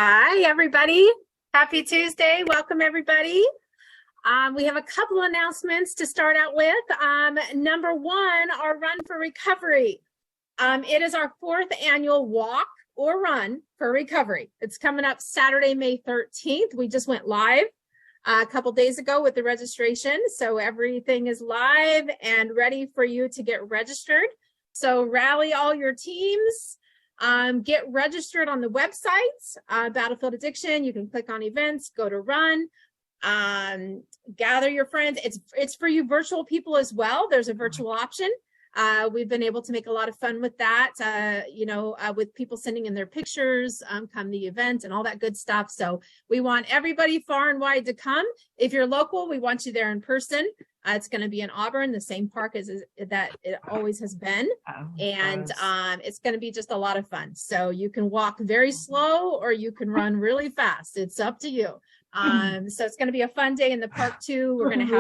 Hi, everybody. Happy Tuesday. Welcome, everybody. We have a couple announcements to start out with. Number one, our Run for Recovery. It is our fourth annual walk or run for recovery. It's coming up Saturday, May 13th. We just went live a couple days ago with the registration. So everything is live and ready for you to get registered. So rally all your teams. Get registered on the website, Battlefield Addiction. You can click on events, go to run, gather your friends. It's for you virtual people as well. There's a virtual option. We've been able to make a lot of fun with that, with people sending in their pictures, come the event and all that good stuff. So we want everybody far and wide to come. If you're local, we want you there in person. It's going to be in Auburn, the same park as that it always has been. And it's going to be just a lot of fun. So you can walk very slow or you can run really fast. It's up to you. So it's going to be a fun day in the park too. We're going to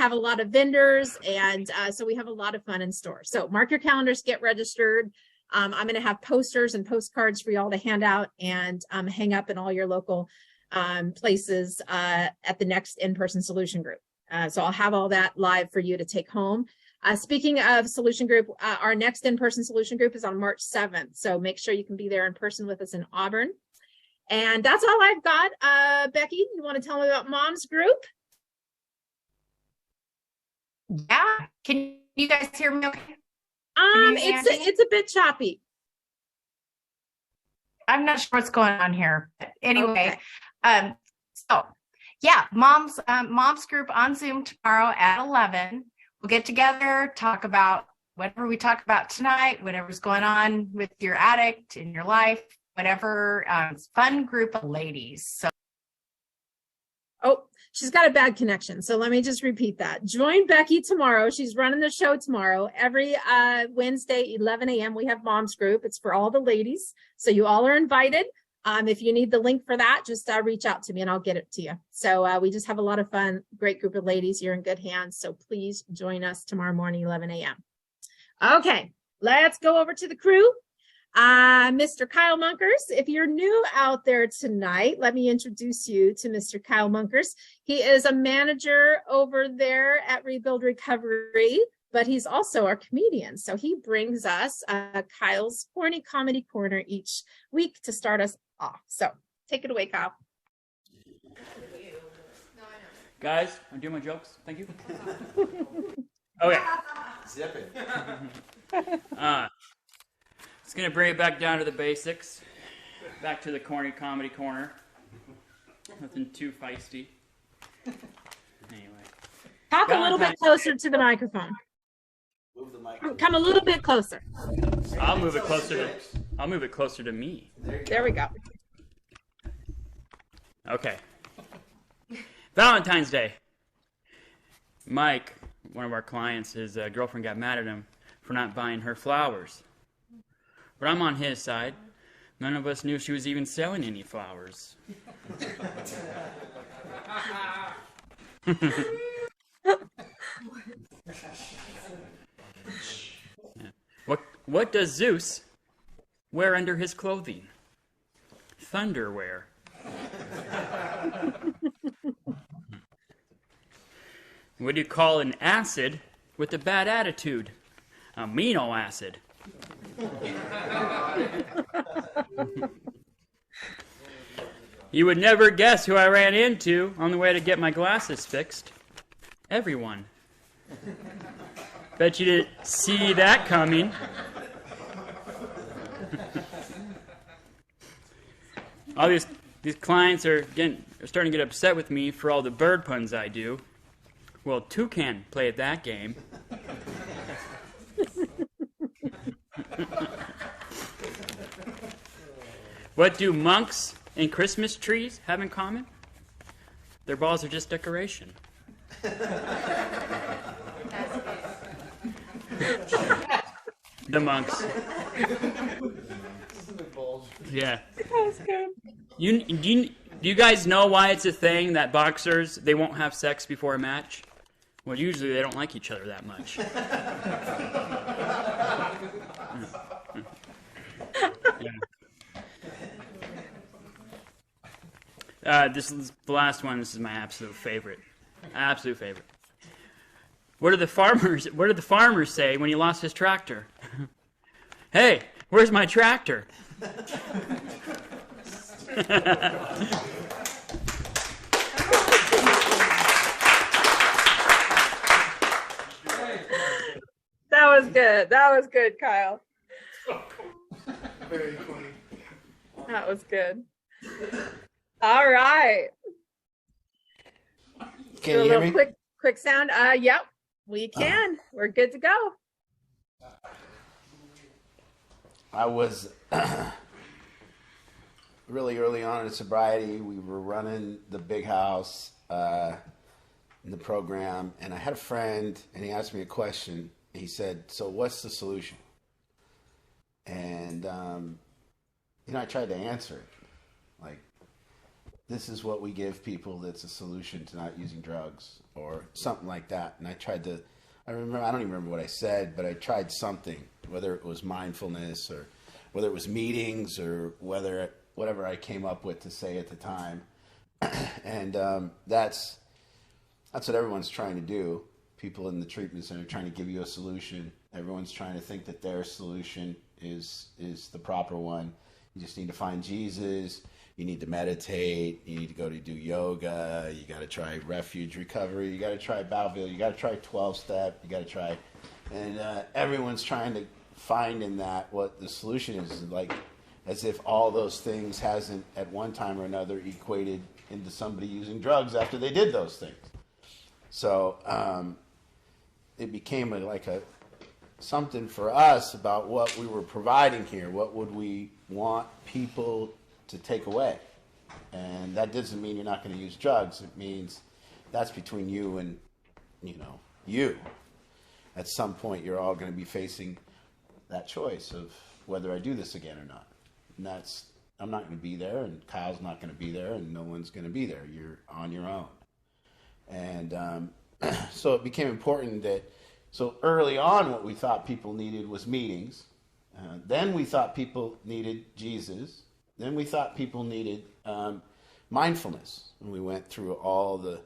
have a lot of vendors, and so we have a lot of fun in store. So mark your calendars, get registered. I'm going to have posters and postcards for y'all to hand out and hang up in all your local places at the next in-person solution group. So I'll have all that live for you to take home. Speaking of solution group, our next in-person solution group is on March 7th. So make sure you can be there in person with us in Auburn. And that's all I've got. Becky, you want to tell me about Mom's group? Yeah. Can you guys hear me okay? It's a bit choppy. I'm not sure what's going on here. But anyway, okay. So yeah, mom's group on Zoom tomorrow at 11. We'll get together, talk about whatever we talk about tonight, whatever's going on with your addict in your life, whatever. Fun group of ladies. So. Oh, she's got a bad connection. So let me just repeat that. Join Becky tomorrow. She's running the show tomorrow. Every Wednesday, 11 a.m. we have Mom's Group. It's for all the ladies. So you all are invited. If you need the link for that, just reach out to me and I'll get it to you. So we just have a lot of fun. Great group of ladies. You're in good hands. So please join us tomorrow morning, 11 a.m. Okay, let's go over to the crew. Mr. Kyle Munkers, if you're new out there tonight, let me introduce you to Mr. Kyle Munkers. He is a manager over there at Rebuild Recovery, but he's also our comedian. So he brings us Kyle's Corny Comedy Corner each week to start us off. So take it away, Kyle. Guys, I'm doing my jokes. Thank you. Okay. Zip it. It's going to bring it back down to the basics. Back to the Corny Comedy Corner. Nothing too feisty. Anyway. Talk a little bit closer to the microphone. Move the mic. Come a little bit closer. I'll move it closer to me. There we go. Okay. Valentine's Day. Mike, one of our clients, his girlfriend got mad at him for not buying her flowers. But I'm on his side. None of us knew she was even selling any flowers. Yeah. What does Zeus wear under his clothing? Thunderwear. What do you call an acid with a bad attitude? Amino acid. You would never guess who I ran into on the way to get my glasses fixed. Everyone. Bet you didn't see that coming. All these clients are starting to get upset with me for all the bird puns I do. Well, Toucan played that game. What do monks and Christmas trees have in common? Their balls are just decoration. The monks. Yeah. That's good. Do you guys know why it's a thing that boxers, they won't have sex before a match? Well, usually they don't like each other that much. Yeah. This is the last one. This is my absolute favorite. Absolute favorite. What did the farmers say when he lost his tractor? Hey, where's my tractor? That was good. That was good, Kyle. Very funny. That was good. All right. Can Do you hear a me? little quick sound. Yep, we can. We're good to go. I was really early on in sobriety. We were running the big house in the program, and I had a friend, and he asked me a question. He said, "So what's the solution?" And I tried to answer it, like, this is what we give people that's a solution to not using drugs or something like that. And I don't even remember what I said, but I tried something, whether it was mindfulness or whether it was meetings or whatever I came up with to say at the time. And that's what everyone's trying to do. People in the treatment center are trying to give you a solution. Everyone's trying to think that their solution is the proper one. You just need to find Jesus. You need to meditate. You need to go to do yoga. You got to try refuge recovery. You got to try Bowville. You got to try 12-step. You got to try, and everyone's trying to find in that what the solution is. Like, as if all those things hasn't at one time or another equated into somebody using drugs after they did those things. So it became something for us about what we were providing here. What would we want people to take away? And that doesn't mean you're not going to use drugs. It means that's between you and, you. At some point, you're all going to be facing that choice of whether I do this again or not. And I'm not going to be there, and Kyle's not going to be there, and no one's going to be there. You're on your own. And so it became important so early on, what we thought people needed was meetings. Then we thought people needed Jesus. Then we thought people needed mindfulness. And we went through all the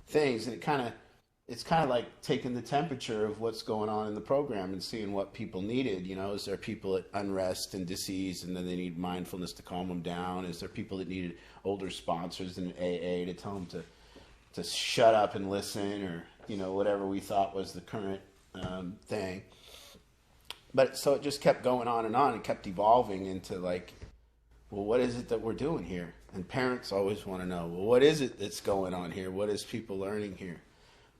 things, and it's kind of like taking the temperature of what's going on in the program and seeing what people needed. Is there people at unrest and disease, and then they need mindfulness to calm them down? Is there people that needed older sponsors in AA to tell them to shut up and listen, or whatever we thought was the current thing? But so it just kept going on and on. It kept evolving into well, what is it that we're doing here? And parents always want to know, well, what is it that's going on here? What is people learning here?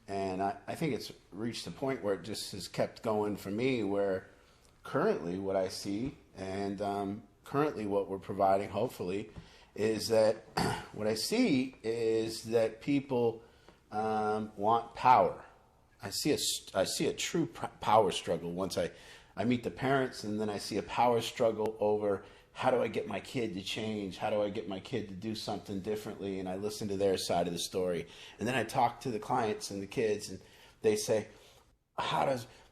And I think it's reached a point where it just has kept going for me, where currently what I see and currently what we're providing, hopefully, is that what I see is that people want power. I see a true power struggle once I meet the parents, and then I see a power struggle over how do I get my kid to change? How do I get my kid to do something differently? And I listen to their side of the story. And then I talk to the clients and the kids, and they say,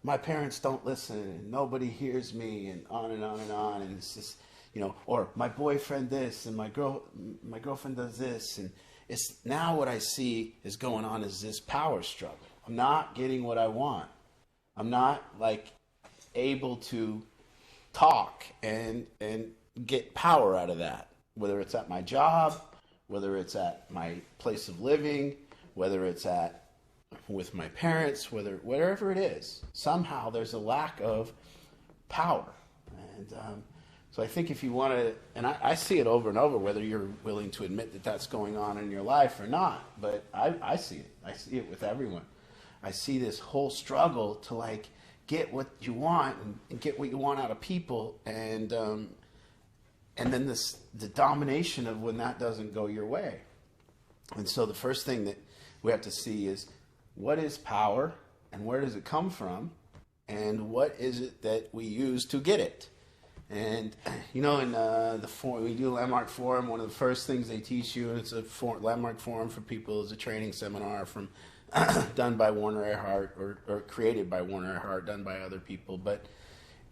my parents don't listen, and nobody hears me, and on and on and on. And it's just, or my boyfriend this, and my girlfriend does this. And it's now what I see is going on is this power struggle. I'm not getting what I want. I'm not able to talk and get power out of that, whether it's at my job, whether it's at my place of living, whether it's with my parents, wherever it is. Somehow there's a lack of power. And so I think if you want to, and I see it over and over, whether you're willing to admit that that's going on in your life or not, but I see it. I see it with everyone. I see this whole struggle to get what you want and get what you want out of people, and then the domination of when that doesn't go your way. And so the first thing that we have to see is, what is power, and where does it come from, and what is it that we use to get it? And in the forum, we do Landmark Forum. One of the first things they teach you, and it's a Landmark Forum for people, is a training seminar done by Warner Earhart, or created by Warner Earhart, done by other people. But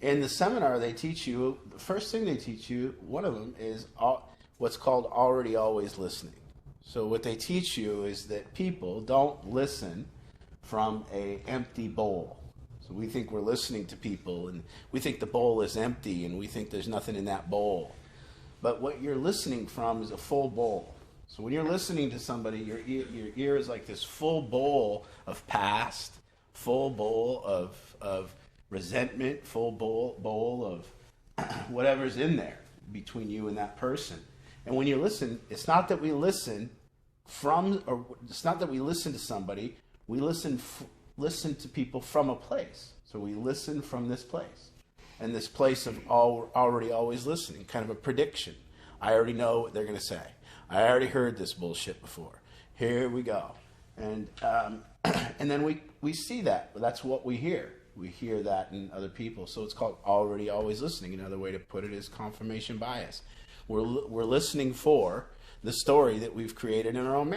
in the seminar, they teach you, the first thing they teach you, one of them is what's called already always listening. So what they teach you is that people don't listen from a empty bowl. So we think we're listening to people, and we think the bowl is empty, and we think there's nothing in that bowl. But what you're listening from is a full bowl. So when you're listening to somebody, your ear is like this full bowl of past, full bowl of resentment, full bowl of whatever's in there between you and that person. And when you listen, it's not that we listen it's not that we listen to somebody. We listen to people from a place. So we listen from this place. And this place of already always listening, kind of a prediction. I already know what they're going to say. I already heard this bullshit before. Here we go. And and then we see that. That's what we hear. We hear that in other people. So it's called already always listening. Another way to put it is confirmation bias. We're listening for the story that we've created in our own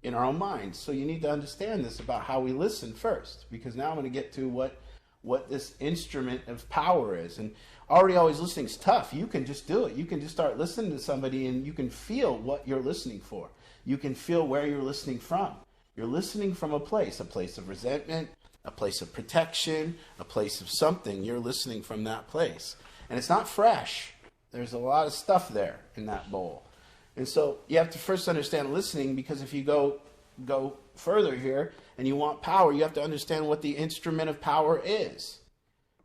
in our own minds. So you need to understand this about how we listen first, because now I'm going to get to what this instrument of power is. And already always listening is tough. You can just do it. You can just start listening to somebody, and you can feel what you're listening for. You can feel where you're listening from. You're listening from a place of resentment, a place of protection, a place of something. You're listening from that place. And it's not fresh. There's a lot of stuff there in that bowl. And so you have to first understand listening, because if you go further here and you want power, you have to understand what the instrument of power is.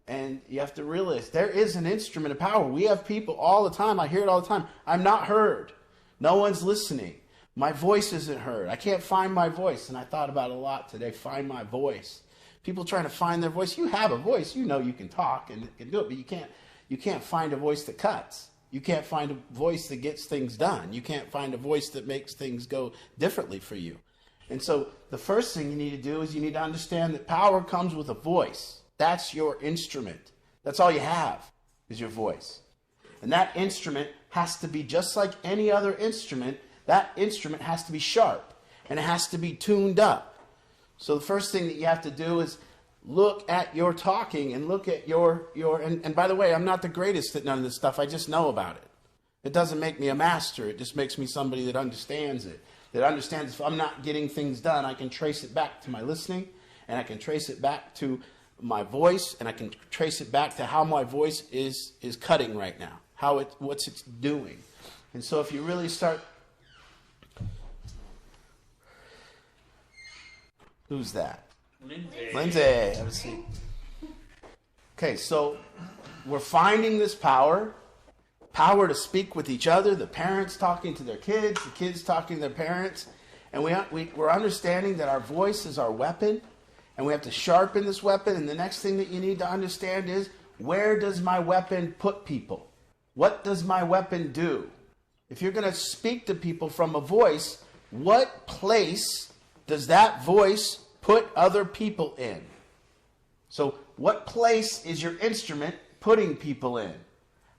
And you have to realize there is an instrument of power. We have people all the time. I hear it all the time. I'm not heard. No one's listening. My voice isn't heard. I can't find my voice. And I thought about it a lot today. Find my voice. People trying to find their voice. You have a voice. You know you can talk and can do it, but you can't find a voice that cuts. You can't find a voice that gets things done. You can't find a voice that makes things go differently for you. And so the first thing you need to do is you need to understand that power comes with a voice. That's your instrument. That's all you have is your voice. And that instrument has to be just like any other instrument. That instrument has to be sharp, and it has to be tuned up. So the first thing that you have to do is look at your talking and look at and by the way, I'm not the greatest at none of this stuff. I just know about it. It doesn't make me a master. It just makes me somebody that understands it. That understands if I'm not getting things done, I can trace it back to my listening, and I can trace it back to my voice, and I can trace it back to how my voice is cutting right now, what's it's doing. And so if you really start... Who's that? Lindsay, have a seat. Okay, so we're finding this power to speak with each other, the parents talking to their kids, the kids talking to their parents, and we're understanding that our voice is our weapon, and we have to sharpen this weapon. And the next thing that you need to understand is, where does my weapon put people? What does my weapon do? If you're going to speak to people from a voice, what place does that voice put other people in? So what place is your instrument putting people in?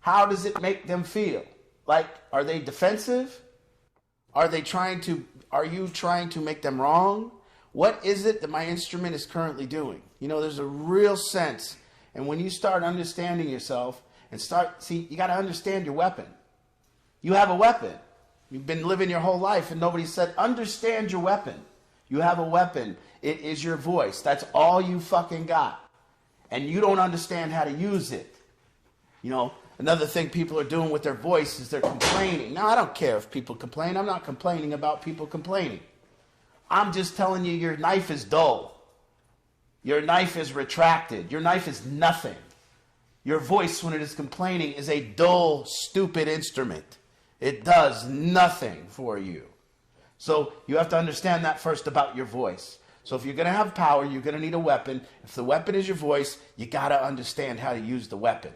How does it make them feel? Like, are they defensive? Are you trying to make them wrong? What is it that my instrument is currently doing? You know, there's a real sense. And when you start understanding yourself and you got to understand your weapon. You have a weapon. You've been living your whole life and nobody said, understand your weapon. You have a weapon. It is your voice. That's all you fucking got. And you don't understand how to use it. You know, another thing people are doing with their voice is they're complaining. Now, I don't care if people complain. I'm not complaining about people complaining. I'm just telling you your knife is dull. Your knife is retracted. Your knife is nothing. Your voice, when it is complaining, is a dull, stupid instrument. It does nothing for you. So you have to understand that first about your voice. So if you're going to have power, you're going to need a weapon. If the weapon is your voice, you got to understand how to use the weapon.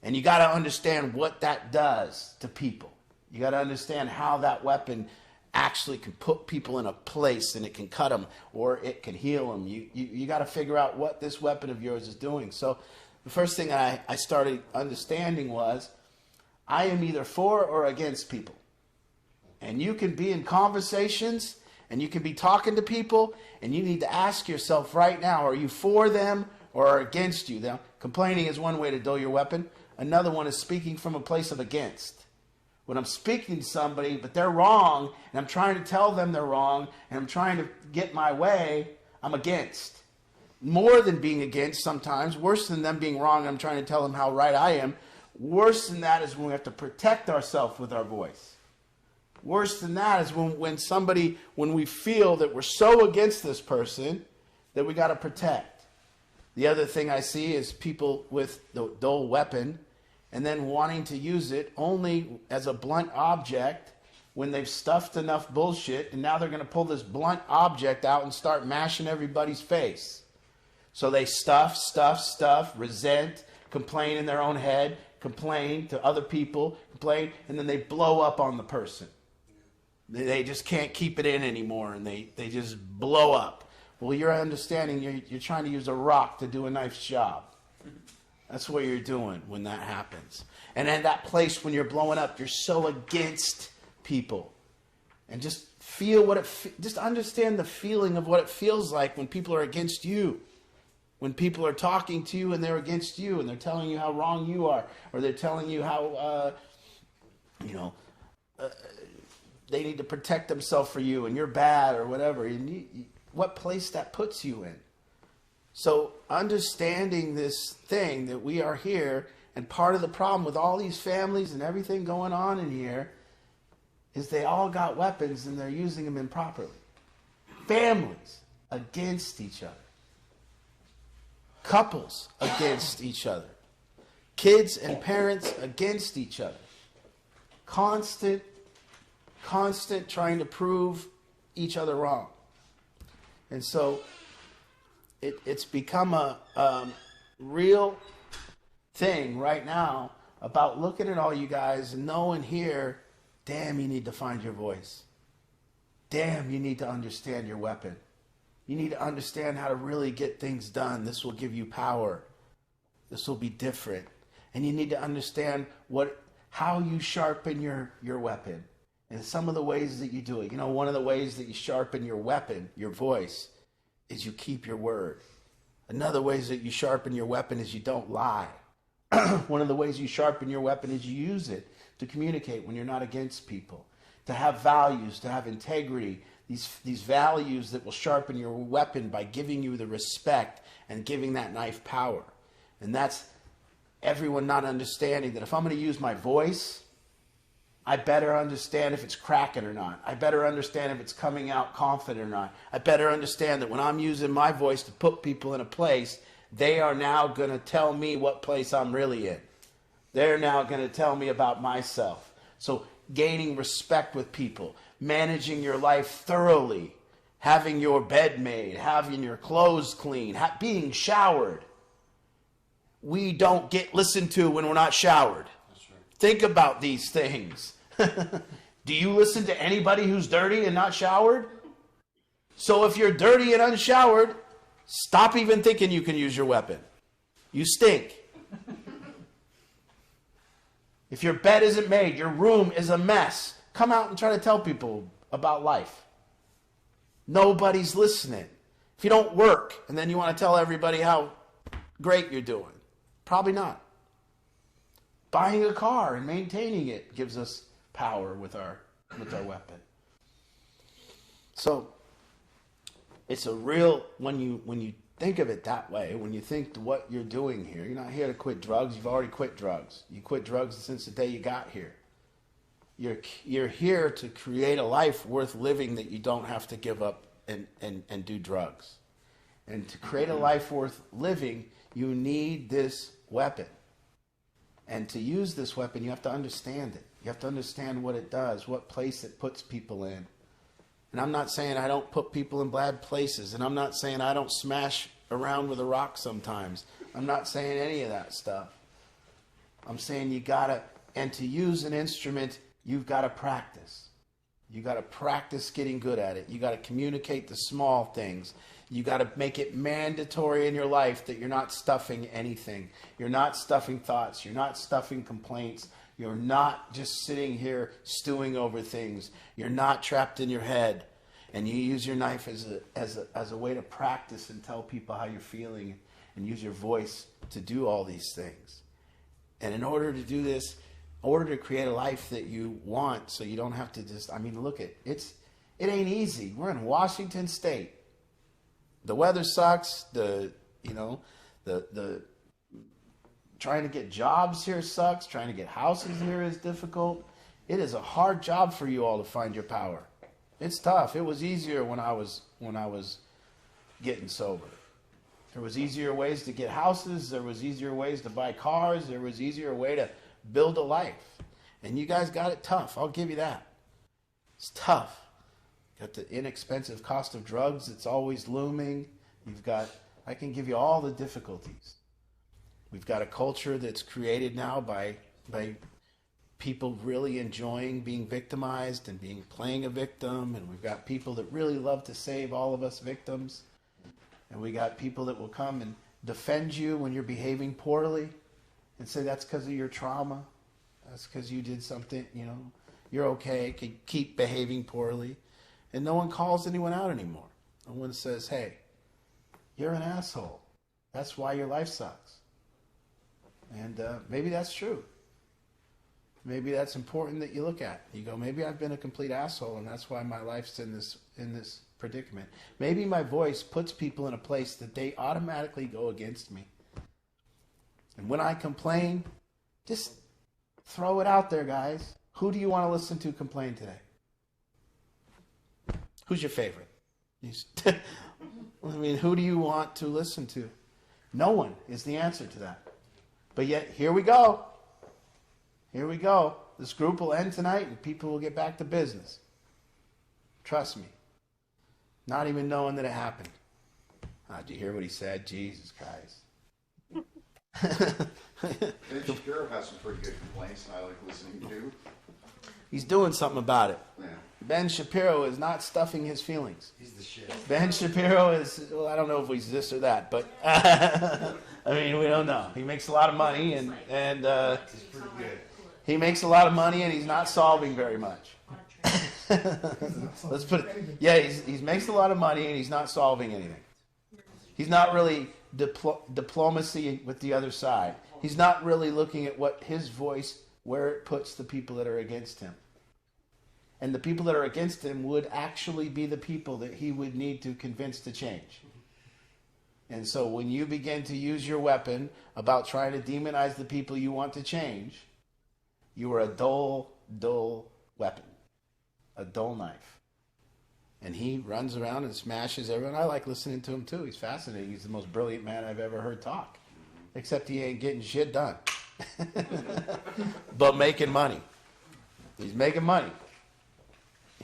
And you got to understand what that does to people. You got to understand how that weapon actually can put people in a place, and it can cut them or it can heal them. You got to figure out what this weapon of yours is doing. So the first thing I started understanding was I am either for or against people. And you can be in conversations and you can be talking to people, and you need to ask yourself right now, are you for them or against you? Now, complaining is one way to dull your weapon. Another one is speaking from a place of against. When I'm speaking to somebody, but they're wrong, and I'm trying to tell them they're wrong, and I'm trying to get my way, I'm against. More than being against sometimes, worse than them being wrong, I'm trying to tell them how right I am. Worse than that is when we have to protect ourselves with our voice. Worse than that is when we feel that we're so against this person that we got to protect. The other thing I see is people with the dull weapon and then wanting to use it only as a blunt object when they've stuffed enough bullshit, and now they're going to pull this blunt object out and start mashing everybody's face. So they stuff, resent, complain in their own head, complain to other people, complain, and then they blow up on the person. They just can't keep it in anymore, and they just blow up. Well, you're understanding you're trying to use a rock to do a nice job. That's what you're doing when that happens. And at that place when you're blowing up, you're so against people. And just feel just understand the feeling of what it feels like when people are against you. When people are talking to you and they're against you and they're telling you how wrong you are, or they're telling you how, they need to protect themselves for you and you're bad or whatever. What place that puts you in. So understanding this thing that we are here, and part of the problem with all these families and everything going on in here is they all got weapons and they're using them improperly. Families against each other. Couples against each other. Kids and parents against each other. Constant trying to prove each other wrong. And so it's become a real thing right now about looking at all you guys and knowing here, damn, you need to find your voice. Damn, you need to understand your weapon. You need to understand how to really get things done. This will give you power. This will be different. And you need to understand how you sharpen your weapon. And some of the ways that you do it. One of the ways that you sharpen your weapon, your voice, is you keep your word. Another ways that you sharpen your weapon is you don't lie. One of the ways you sharpen your weapon is you use it to communicate when you're not against people. To have values, to have integrity. These values that will sharpen your weapon by giving you the respect and giving that knife power. And that's everyone not understanding that if I'm going to use my voice, I better understand if it's cracking or not. I better understand if it's coming out confident or not. I better understand that when I'm using my voice to put people in a place, they are now going to tell me what place I'm really in. They're now going to tell me about myself. So gaining respect with people, managing your life thoroughly, having your bed made, having your clothes clean, being showered. We don't get listened to when we're not showered. That's right. Think about these things. Do you listen to anybody who's dirty and not showered? So if you're dirty and unshowered, stop even thinking you can use your weapon. You stink. If your bed isn't made, your room is a mess, come out and try to tell people about life. Nobody's listening. If you don't work and then you want to tell everybody how great you're doing, probably not. Buying a car and maintaining it gives us power with our weapon. So it's a real, when you think of it that way, when you think to what you're doing here, you're not here to quit drugs. You've already quit drugs. You quit drugs since the day you got here. You're here to create a life worth living that you don't have to give up and do drugs. And to create a life worth living, you need this weapon. And to use this weapon, you have to understand it. You have to understand what it does, what place it puts people in. And I'm not saying I don't put people in bad places. And I'm not saying I don't smash around with a rock sometimes. I'm not saying any of that stuff. I'm saying and to use an instrument, you've got to practice. You got to practice getting good at it. You got to communicate the small things. You got to make it mandatory in your life that you're not stuffing anything. You're not stuffing thoughts. You're not stuffing complaints. You're not just sitting here stewing over things. You're not trapped in your head. And you use your knife as a way to practice and tell people how you're feeling and use your voice to do all these things. And in order to do this, order to create a life that you want, so you don't have to just, look at it ain't easy. We're in Washington State. The weather sucks. The trying to get jobs here sucks. Trying to get houses here is difficult. It is a hard job for you all to find your power. It's tough. It was easier when I was getting sober. There was easier ways to get houses. There was easier ways to buy cars. There was easier way to build a life. And you guys got it tough. I'll give you that. It's tough. Got the inexpensive cost of drugs. It's always looming. I can give you all the difficulties. We've got a culture that's created now by people really enjoying being victimized and playing a victim. And we've got people that really love to save all of us victims. And we got people that will come and defend you when you're behaving poorly and say that's because of your trauma. That's because you did something, you're okay. Keep behaving poorly. And no one calls anyone out anymore. No one says, hey, you're an asshole. That's why your life sucks. And maybe that's true. Maybe that's important that you look at. You go, maybe I've been a complete asshole, and that's why my life's in this predicament. Maybe my voice puts people in a place that they automatically go against me. And when I complain, just throw it out there, guys. Who do you want to listen to complain today? Who's your favorite? Who do you want to listen to? No one is the answer to that. But yet, here we go. Here we go. This group will end tonight and people will get back to business. Trust me. Not even knowing that it happened. Did you hear what he said? Jesus Christ. Ben Shapiro has some pretty good complaints I like listening to. He's doing something about it. Yeah. Ben Shapiro is not stuffing his feelings. He's the shit. Ben Shapiro is, well, I don't know if he's this or that, but we don't know. He makes a lot of money and He's pretty good. he makes a lot of money and he's not solving very much. Let's put it, yeah, he makes a lot of money and he's not solving anything. He's not really diplomacy with the other side. He's not really looking at what his voice, where it puts the people that are against him. And the people that are against him would actually be the people that he would need to convince to change. And so when you begin to use your weapon about trying to demonize the people you want to change, you are a dull weapon. A dull knife. And he runs around and smashes everyone. I like listening to him too. He's fascinating. He's the most brilliant man I've ever heard talk. Except he ain't getting shit done. But making money. He's making money.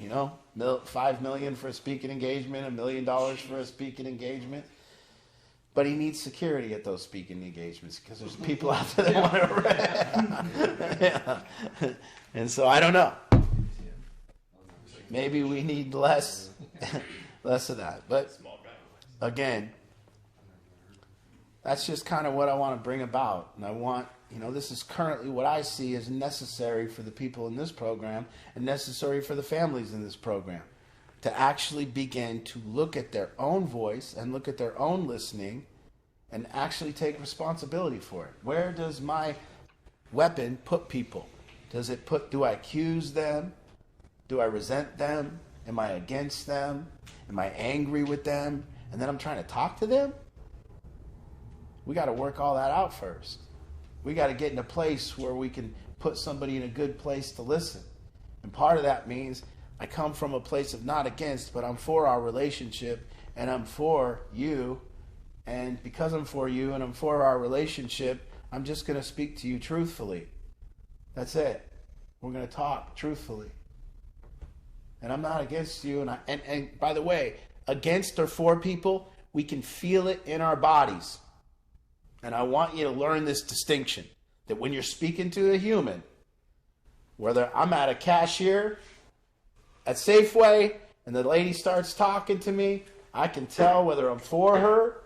$5 million for a speaking engagement, $1 million for a speaking engagement. But he needs security at those speaking engagements because there's people out there that want to yeah. And so I don't know. Maybe we need less of that. But again, that's just kind of what I want to bring about. And I want, this is currently what I see as necessary for the people in this program and necessary for the families in this program to actually begin to look at their own voice and look at their own listening and actually take responsibility for it. Where does my weapon put people? Do I accuse them? Do I resent them? Am I against them? Am I angry with them? And then I'm trying to talk to them? We got to work all that out first. We got to get in a place where we can put somebody in a good place to listen. And part of that means I come from a place of not against, but I'm for our relationship and I'm for you. And because I'm for you and I'm for our relationship, I'm just going to speak to you truthfully. That's it. We're going to talk truthfully. And I'm not against you. And by the way, against or for people, we can feel it in our bodies. And I want you to learn this distinction. That when you're speaking to a human, whether I'm at a cashier at Safeway and the lady starts talking to me, I can tell whether I'm for her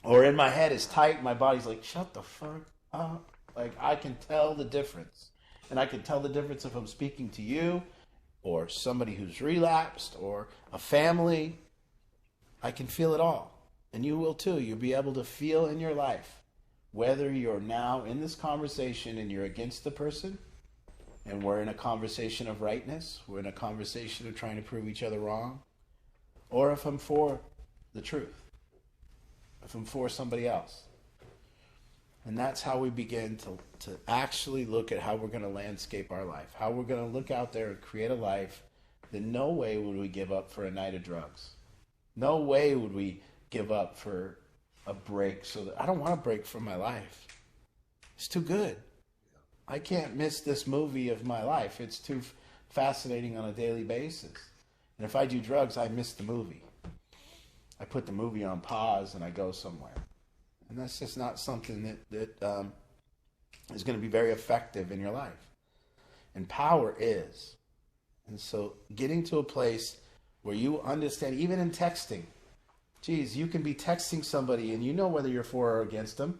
or in my head is tight. My body's like, shut the fuck up. Like, I can tell the difference. And I can tell the difference if I'm speaking to you or somebody who's relapsed, or a family. I can feel it all. And you will too. You'll be able to feel in your life whether you're now in this conversation and you're against the person, and we're in a conversation of rightness, we're in a conversation of trying to prove each other wrong, or if I'm for the truth, if I'm for somebody else. And that's how we begin to actually look at how we're going to landscape our life, how we're going to look out there and create a life that no way would we give up for a night of drugs. No way would we give up for a break. So that I don't want to break from my life. It's too good. I can't miss this movie of my life. It's too fascinating on a daily basis. And if I do drugs, I miss the movie. I put the movie on pause and I go somewhere. And that's just not something that is going to be very effective in your life. And power is. And so getting to a place where you understand, even in texting, geez, you can be texting somebody and you know whether you're for or against them.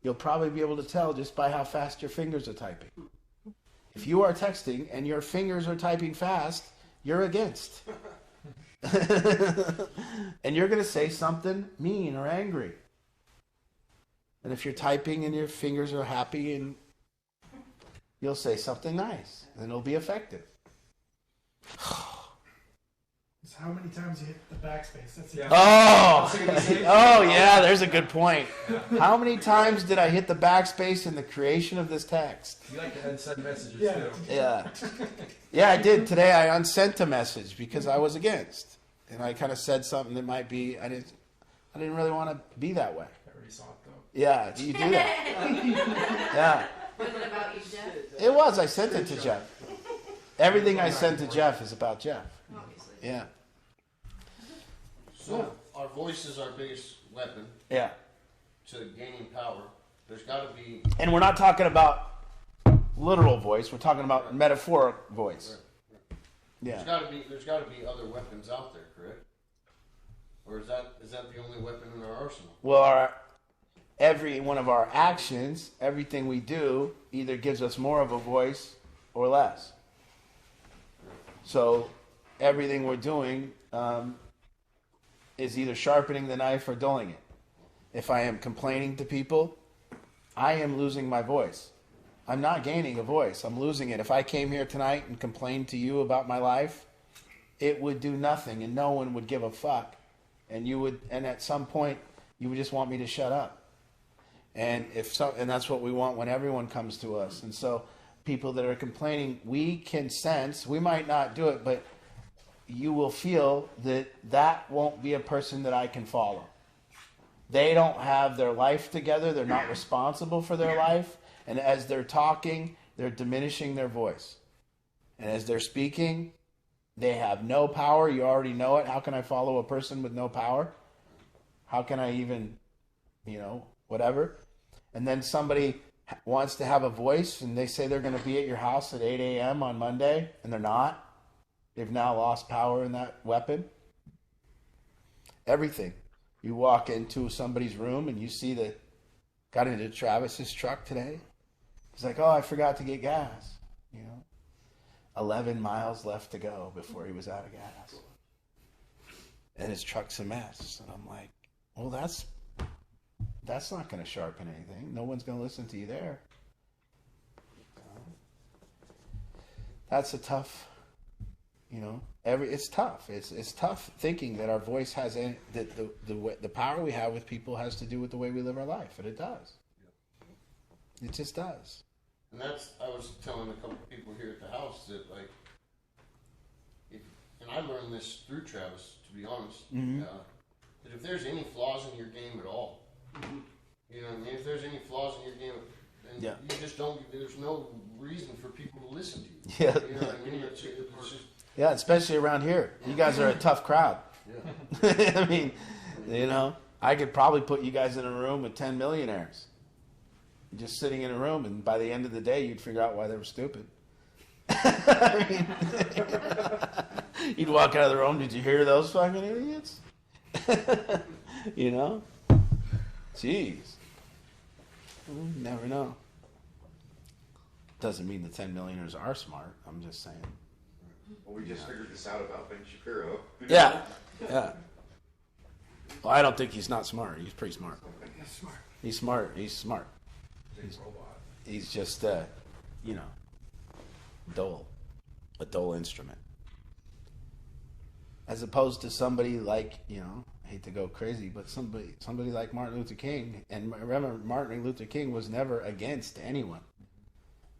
You'll probably be able to tell just by how fast your fingers are typing. If you are texting and your fingers are typing fast, you're against. And you're going to say something mean or angry. And if you're typing and your fingers are happy, and you'll say something nice, and it'll be effective. It's how many times you hit the backspace. That's it. Oh, yeah, there's a good point. How many times did I hit the backspace in the creation of this text? You like to unsend messages Yeah. too. Yeah, I did. Today I unsent a message because I was against. And I kind of said something that might be, I didn't really want to be that way. I already saw it though. Yeah, you do that. Yeah. Was it about you, Jeff? It was. I sent it to Jeff. Everything I sent to Jeff is about Jeff. Obviously. Yeah. So our voice is our biggest weapon Yeah. to gaining power. There's got to be. And we're not talking about literal voice. We're talking about metaphoric voice. Yeah. There's got to be other weapons out there, correct? Or is that the only weapon in our arsenal? Well, every one of our actions, everything we do, either gives us more of a voice or less. So everything we're doing is either sharpening the knife or dulling it. If I am complaining to people, I am losing my voice. I'm not gaining a voice. I'm losing it. If I came here tonight and complained to you about my life, it would do nothing and no one would give a fuck. And at some point you would just want me to shut up. And that's what we want when everyone comes to us. And so people that are complaining, we can sense, we might not do it, but you will feel that won't be a person that I can follow. They don't have their life together. They're not responsible for their life. And as they're talking, they're diminishing their voice. And as they're speaking, they have no power. You already know it. How can I follow a person with no power? How can I even, whatever? And then somebody wants to have a voice and they say they're going to be at your house at 8 a.m. on Monday, and they're not. They've now lost power in that weapon. Everything. You walk into somebody's room and you see that got into Travis's truck today. He's like, oh, I forgot to get gas. 11 miles left to go before he was out of gas. And his truck's a mess. And I'm like, well, that's not going to sharpen anything. No one's going to listen to you there. That's a tough, it's tough. It's tough thinking that our voice has the power we have with people has to do with the way we live our life, and it does. It just does. And I was telling a couple of people here at the house that and I learned this through Travis, to be honest, that if there's any flaws in your game at all, if there's any flaws in your game, then you just don't. There's no reason for people to listen to you. Yeah. You know what I mean? It's just, yeah, especially around here. You guys are a tough crowd. Yeah. I mean, I could probably put you guys in a room with 10 millionaires. Just sitting in a room, and by the end of the day, you'd figure out why they were stupid. I mean, you'd walk out of the room, did you hear those fucking idiots? Jeez. You never know. Doesn't mean the 10 millionaires are smart. I'm just saying. Well, we just figured this out about Ben Shapiro. Yeah. Well, I don't think he's not smart. He's pretty smart. That's smart. He's smart. He's smart. Big robot. He's just, you know, dull. A dull instrument. As opposed to somebody like, you know, I hate to go crazy, but somebody like Martin Luther King. And remember, Martin Luther King was never against anyone.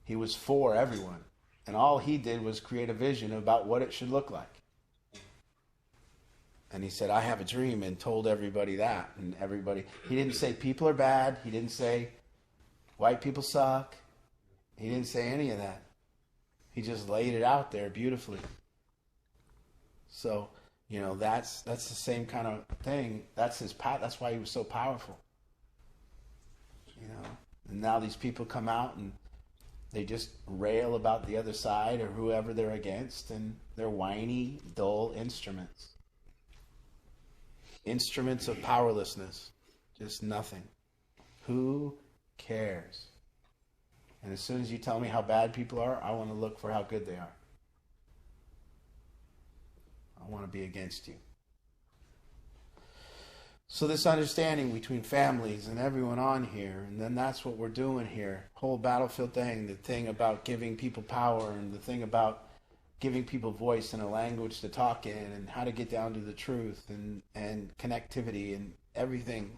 He was for everyone. And all he did was create a vision about what it should look like. And he said, I have a dream, and told everybody that. And everybody, he didn't say people are bad. He didn't say white people suck. He didn't say any of that. He just laid it out there beautifully. So, you know, that's the same kind of thing. That's why he was so powerful. You know, and now these people come out and they just rail about the other side or whoever they're against, and they're whiny, dull instruments. Instruments of powerlessness. Just nothing. Who cares? And as soon as you tell me how bad people are, I want to look for how good they are. I want to be against you. So this understanding between families and everyone on here, and then that's what we're doing here. Whole battlefield thing, the thing about giving people power, and the thing about giving people voice and a language to talk in, and how to get down to the truth, and connectivity and everything.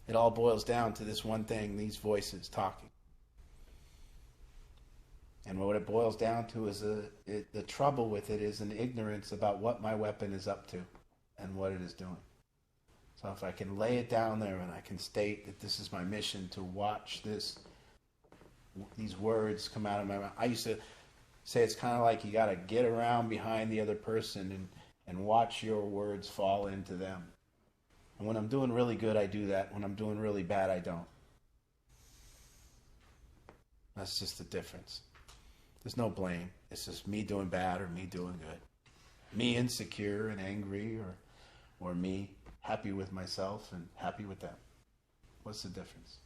It all boils down to this one thing, these voices talking. And what it boils down to is the trouble with it is an ignorance about what my weapon is up to and what it is doing. So if I can lay it down there and I can state that this is my mission, to watch these words come out of my mouth. I used to say it's kind of like you got to get around behind the other person and watch your words fall into them. And when I'm doing really good, I do that. When I'm doing really bad, I don't. That's just the difference. There's no blame. It's just me doing bad or me doing good. Me insecure and angry, or me happy with myself and happy with them. What's the difference?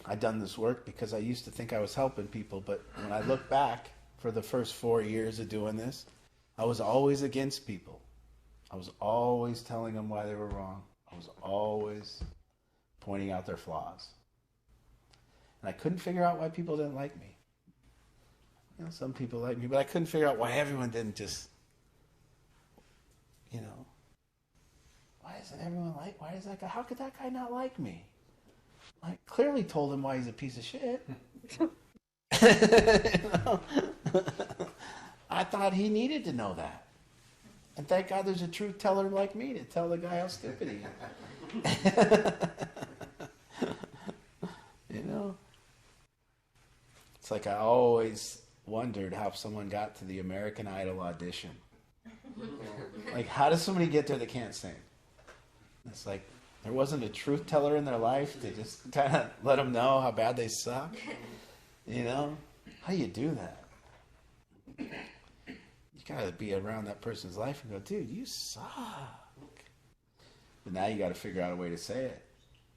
I've done this work because I used to think I was helping people, but when I look back for the first 4 years of doing this, I was always against people. I was always telling them why they were wrong. I was always pointing out their flaws. And I couldn't figure out why people didn't like me. You know, some people like me, but I couldn't figure out why everyone didn't just, you know, why isn't everyone why is that guy, how could that guy not like me? I clearly told him why he's a piece of shit. You know? I thought he needed to know that. And thank God there's a truth teller like me to tell the guy how stupid he is. You know? It's like I always wondered how someone got to the American Idol audition. Like, how does somebody get there that can't sing? It's like there wasn't a truth teller in their life to just kind of let them know how bad they suck. You know? How do you do that? You gotta be around that person's life and go, dude, you suck. But now you gotta figure out a way to say it.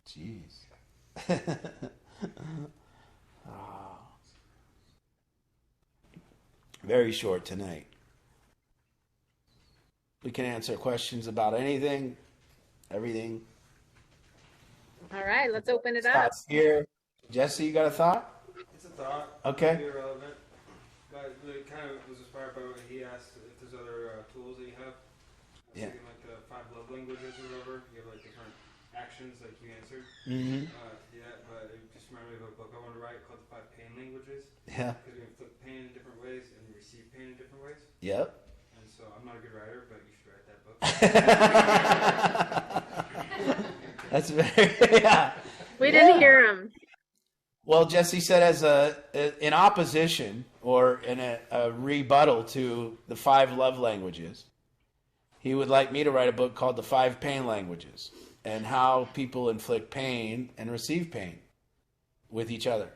Jeez. Oh. Very short tonight. We can answer questions about anything, everything. All right, let's open it up. Scott's here. Jesse, you got a thought? It's a thought. Okay. Be irrelevant. But it kind of was inspired by what he asked. If there's other tools that you have. Yeah. Thinking like the 5 love languages or whatever. You have like different actions like you answered. Mm-hmm. Yeah, but it just reminded me of a book I wanted to write called The 5 Pain Languages. Yeah. Because we inflict pain in different ways and receive pain in different ways. Yep. And so I'm not a good writer, but you should write that book. That's very, yeah. We didn't hear him. Well, Jesse said in opposition or in a rebuttal to the 5 love languages, he would like me to write a book called The 5 Pain Languages, and how people inflict pain and receive pain with each other.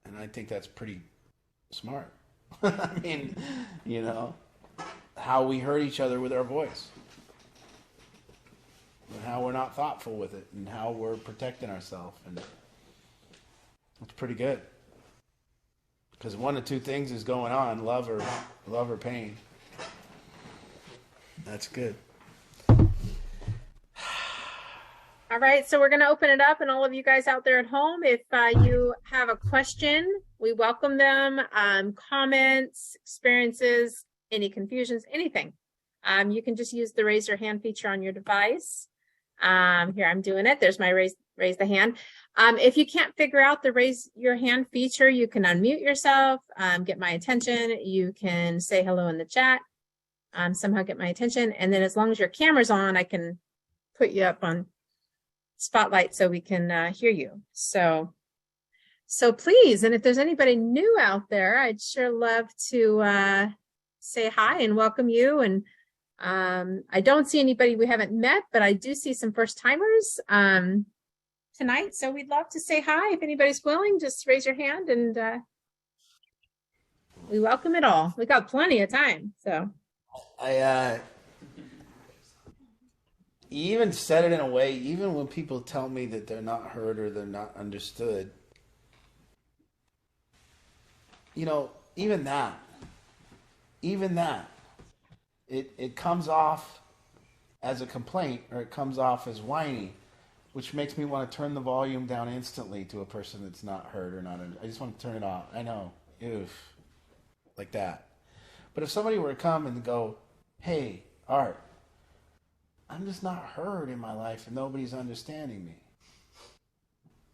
And I think that's pretty smart. I mean, you know, how we hurt each other with our voice. And how we're not thoughtful with it, and how we're protecting ourselves. And it's pretty good. Because one of 2 things is going on, love or pain. That's good. All All right, so we're going to open it up, and all of you guys out there at home, if you have a question, we welcome them. Comments, experiences, any confusions, anything. You can just use the raise your hand feature on your device. Here, I'm doing it. There's my raise the hand. If you can't figure out the raise your hand feature, you can unmute yourself, get my attention. You can say hello in the chat, somehow get my attention. And then as long as your camera's on, I can put you up on spotlight so we can hear you. So please, and if there's anybody new out there, I'd sure love to say hi and welcome you. And I don't see anybody we haven't met, but I do see some first timers tonight. So we'd love to say hi. If anybody's willing, just raise your hand and we welcome it all. We got plenty of time. So you even said it in a way, even when people tell me that they're not heard or they're not understood, you know, even that, it comes off as a complaint, or it comes off as whiny, which makes me want to turn the volume down instantly to a person that's not heard or not. I just want to turn it off. I know, oof, like that. But if somebody were to come and go, hey, Art, I'm just not heard in my life and nobody's understanding me.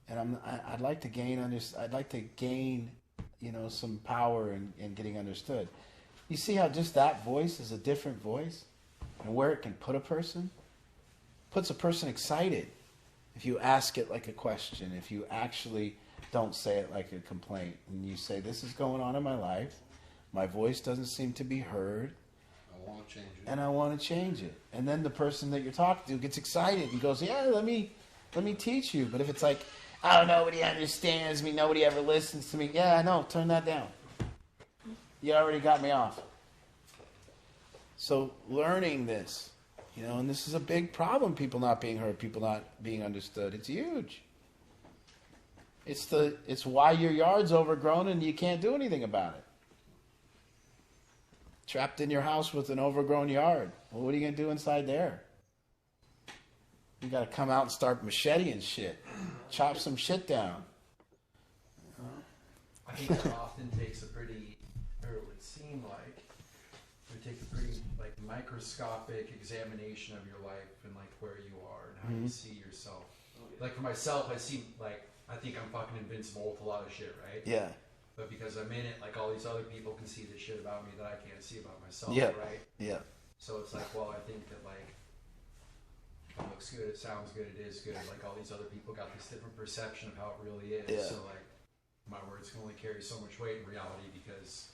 And I'd like to gain, you know, some power in getting understood. You see how just that voice is a different voice, and where it can put a person? Puts a person excited if you ask it like a question, if you actually don't say it like a complaint, and you say, this is going on in my life, my voice doesn't seem to be heard, I want to change it. and I want to change it. And then the person that you're talking to gets excited and goes, yeah, let me teach you. But if it's like, oh, nobody understands me, nobody ever listens to me, yeah, I know, turn that down. You already got me off. So learning this, you know, and this is a big problem, people not being heard, people not being understood. It's huge. It's why your yard's overgrown and you can't do anything about it. Trapped in your house with an overgrown yard. Well, what are you going to do inside there? You got to come out and start macheting shit. Chop some shit down. I think that often takes a pretty, or it would seem like, it would take a pretty like microscopic examination of your life and like where you are and how you see yourself. Like for myself, I think I'm fucking invincible with a lot of shit, right? Yeah. But because I'm in it, like all these other people can see the shit about me that I can't see about myself, Yeah. right? Yeah. So it's like, well, I think that like it looks good, it sounds good, it is good. Like all these other people got this different perception of how it really is. Yeah. So like my words can only carry so much weight in reality because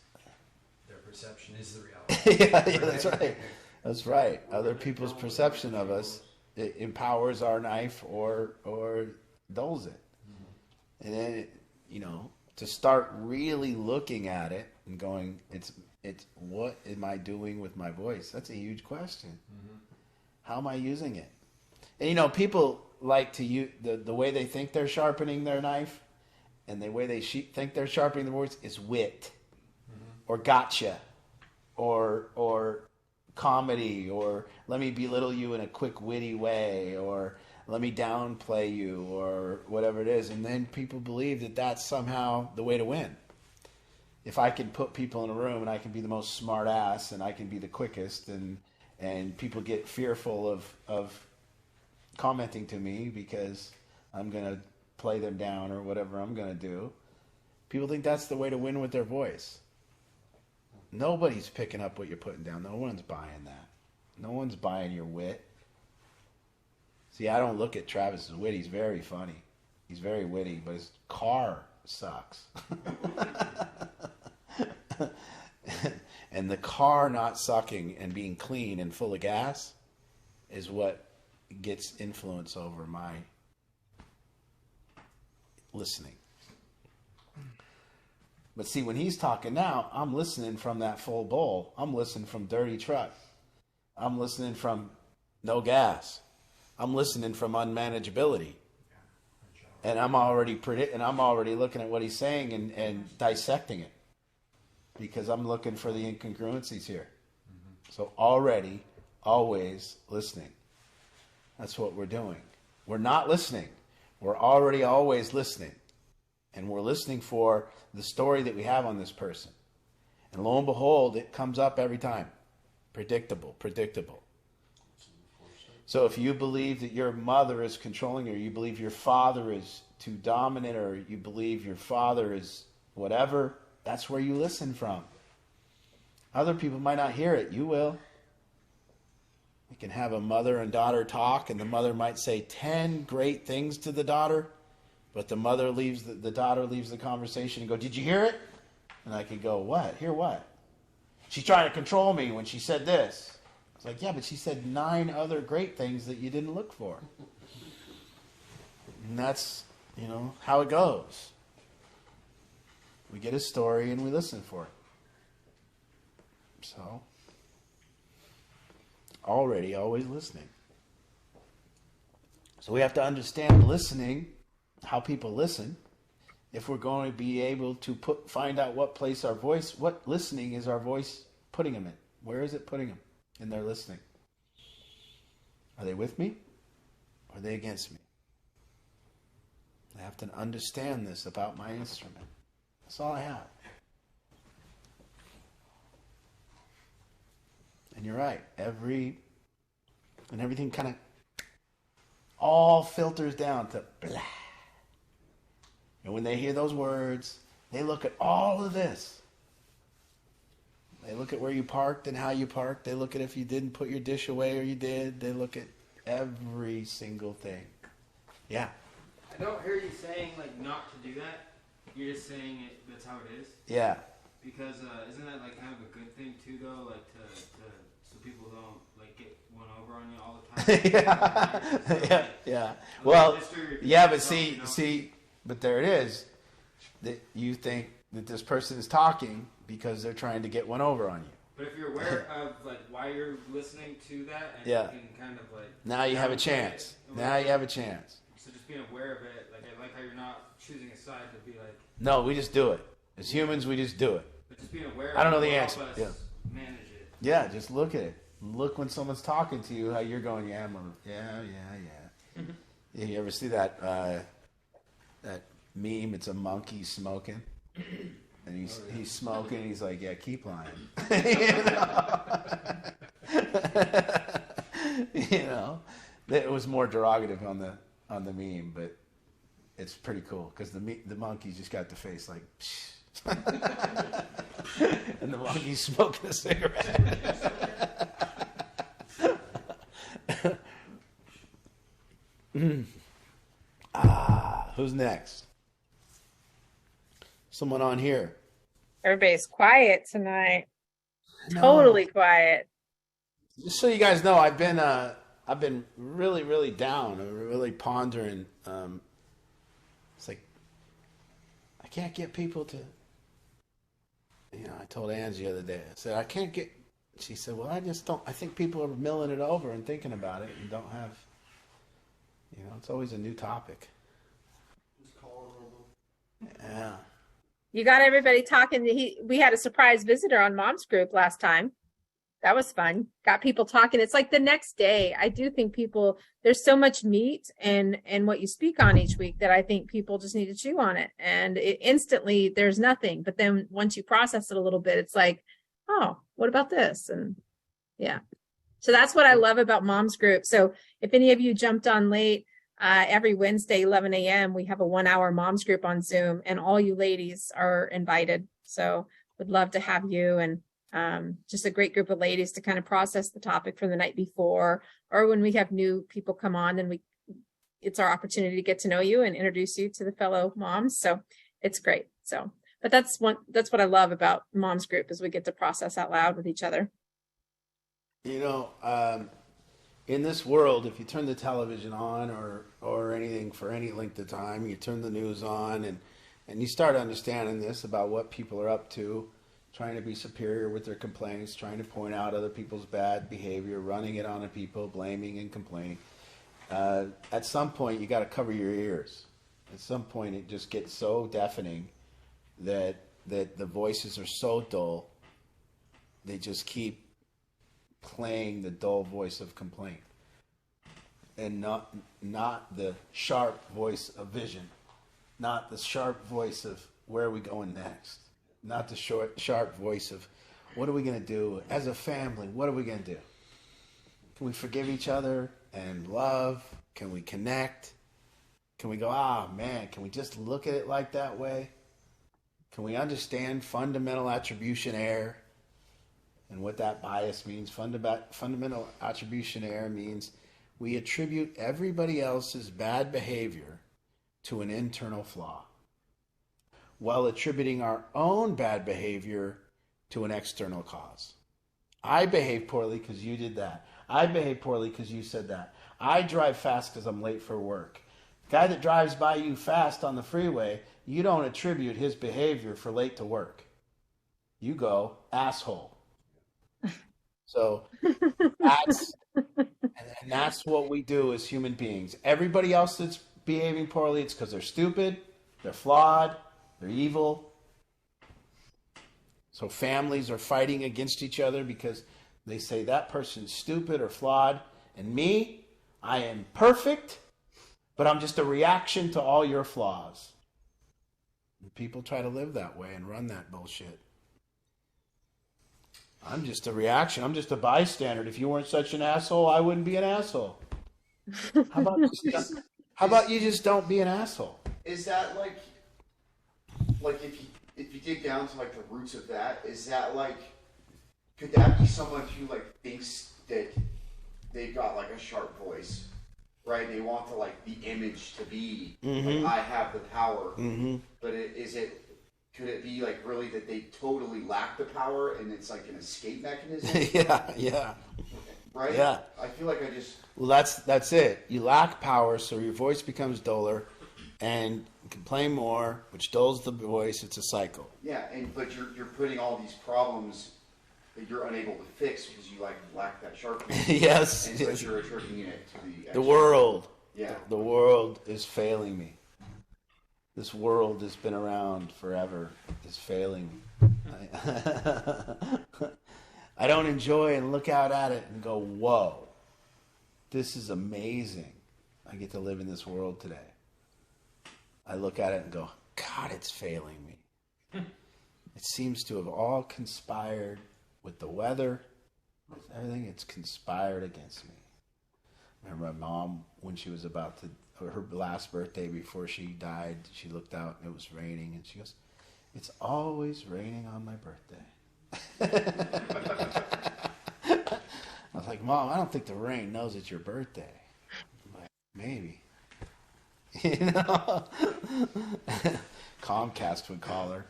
their perception is the reality. yeah, that's right. That's right. Other people's perception of us, it empowers our knife or dulls it. And then, you know, to start really looking at it and going, it's what am I doing with my voice? That's a huge question. How am I using it? And, you know, people like to use the way they think they're sharpening their knife and the way they think they're sharpening their words is wit or gotcha or comedy or let me belittle you in a quick, witty way or let me downplay you or whatever it is. And then people believe that that's somehow the way to win. If I can put people in a room and I can be the most smart ass and I can be the quickest and people get fearful of commenting to me because I'm going to play them down or whatever I'm going to do. People think that's the way to win with their voice. Nobody's picking up what you're putting down. No one's buying that. No one's buying your wit. See, I don't look at Travis's wit. He's very funny. He's very witty, but his car sucks. And the car not sucking and being clean and full of gas is what gets influence over my listening. But see, when he's talking now, I'm listening from that full bowl. I'm listening from dirty truck. I'm listening from no gas. I'm listening from unmanageability. And I'm already looking at what he's saying and dissecting it. Because I'm looking for the incongruencies here. So already, always listening. That's what we're doing. We're not listening. We're already always listening. And we're listening for the story that we have on this person. And lo and behold, it comes up every time. Predictable, predictable. So if you believe that your mother is controlling, or you believe your father is too dominant, or you believe your father is whatever, that's where you listen from. Other people might not hear it. You will. You can have a mother and daughter talk, and the mother might say 10 great things to the daughter, but the mother leaves the daughter leaves the conversation and go, "Did you hear it?" And I could go, "What? Hear what?" "She's trying to control me when she said this." It's like, "Yeah, but she said 9 other great things that you didn't look for." And that's, how it goes. We get a story and we listen for it. So, already always listening. So we have to understand listening, how people listen, if we're going to be able to find out what place our voice, what listening is our voice putting them in. Where is it putting them in their listening? Are they with me? Or are they against me? I have to understand this about my instrument. That's all I have. And you're right. Everything kind of all filters down to blah. And when they hear those words, they look at all of this. They look at where you parked and how you parked. They look at if you didn't put your dish away or you did. They look at every single thing. Yeah. I don't hear you saying not to do that. You're just saying that's how it is. Yeah. Because isn't that kind of a good thing too, though? To so people don't get one over on you all the time. Yeah. Well, yeah, but see, but there it is. That you think that this person is talking because they're trying to get one over on you. But if you're aware of why you're listening to that, and yeah, you can kind of now you have a chance. Now you have a chance. So just being aware of it, I like how you're not choosing a side to be No, we just do it. As humans, we just do it. But just being aware. I don't know of the it will answer. help us Yeah. Manage it. Yeah, just look at it. Look when someone's talking to you, how you're going. Yeah, yeah. Yeah, you ever see that that meme? It's a monkey smoking, and he's smoking. He's like, "Yeah, keep lying." It was more derogative on the meme, but it's pretty cool because the monkey's just got the face like, and the monkey's smoking a cigarette. Who's next? Someone on here. Everybody's quiet tonight. Totally quiet. Just so you guys know, I've been really, really down, really pondering. It's like I can't get people to. I told Angie the other day. I said I can't get. She said, "Well, I just don't. I think people are milling it over and thinking about it and don't have. It's always a new topic." Yeah. You got everybody talking. We had a surprise visitor on Mom's group last time. That was fun. Got people talking. It's like the next day. I do think there's so much meat and what you speak on each week that I think people just need to chew on it. And instantly there's nothing. But then once you process it a little bit, it's like, oh, what about this? And yeah. So that's what I love about Mom's group. So if any of you jumped on late, every Wednesday, 11 a.m., we have a 1-hour Mom's group on Zoom, and all you ladies are invited. So would love to have you, and just a great group of ladies to kind of process the topic from the night before, or when we have new people come on, then it's our opportunity to get to know you and introduce you to the fellow moms. So it's great. So, but that's what I love about Mom's group, is we get to process out loud with each other. In this world, if you turn the television on or anything for any length of time, you turn the news on and you start understanding this about what people are up to, trying to be superior with their complaints, trying to point out other people's bad behavior, running it on the people, blaming and complaining. At some point, you got to cover your ears. At some point, it just gets so deafening that the voices are so dull, they just keep playing the dull voice of complaint. and not the sharp voice of vision, not the sharp voice of where are we going next, not the sharp voice of what are we going to do as a family, what are we going to do? Can we forgive each other and love? Can we connect? Can we go, man, can we just look at it like that way? Can we understand fundamental attribution error and what that bias means? Fundamental attribution error means we attribute everybody else's bad behavior to an internal flaw while attributing our own bad behavior to an external cause. I behave poorly because you did that. I behave poorly because you said that. I drive fast because I'm late for work. The guy that drives by you fast on the freeway, you don't attribute his behavior for late to work. You go, asshole. So that's what we do as human beings. Everybody else that's behaving poorly, it's because they're stupid, they're flawed, they're evil. So families are fighting against each other because they say that person's stupid or flawed. And me, I am perfect, but I'm just a reaction to all your flaws. And people try to live that way and run that bullshit. I'm just a reaction. I'm just a bystander. If you weren't such an asshole, I wouldn't be an asshole. How about you just don't be an asshole? Is that like if you dig down to like the roots of that, is that like, could that be someone who like thinks that they've got like a sharp voice, right? They want to like the image to be like, I have the power, but could it be like really that they totally lack the power and it's like an escape mechanism? Yeah. Right? Yeah. I feel like I just... Well, that's it. You lack power, so your voice becomes duller, and you can play more, which dulls the voice. It's a cycle. Yeah, but you're putting all these problems that you're unable to fix because you like lack that sharpness. Yes. But you're attributing it to the world. Yeah. The world is failing me. This world has been around forever, is failing me. I don't enjoy and look out at it and go, whoa, this is amazing. I get to live in this world today. I look at it and go, God, it's failing me. It seems to have all conspired with the weather, with everything. It's conspired against me. I remember my mom, when she was about to, her last birthday before she died, she looked out and it was raining and she goes, it's always raining on my birthday. I was like, Mom, I don't think the rain knows it's your birthday. I'm like, maybe. You know? Comcast would call her.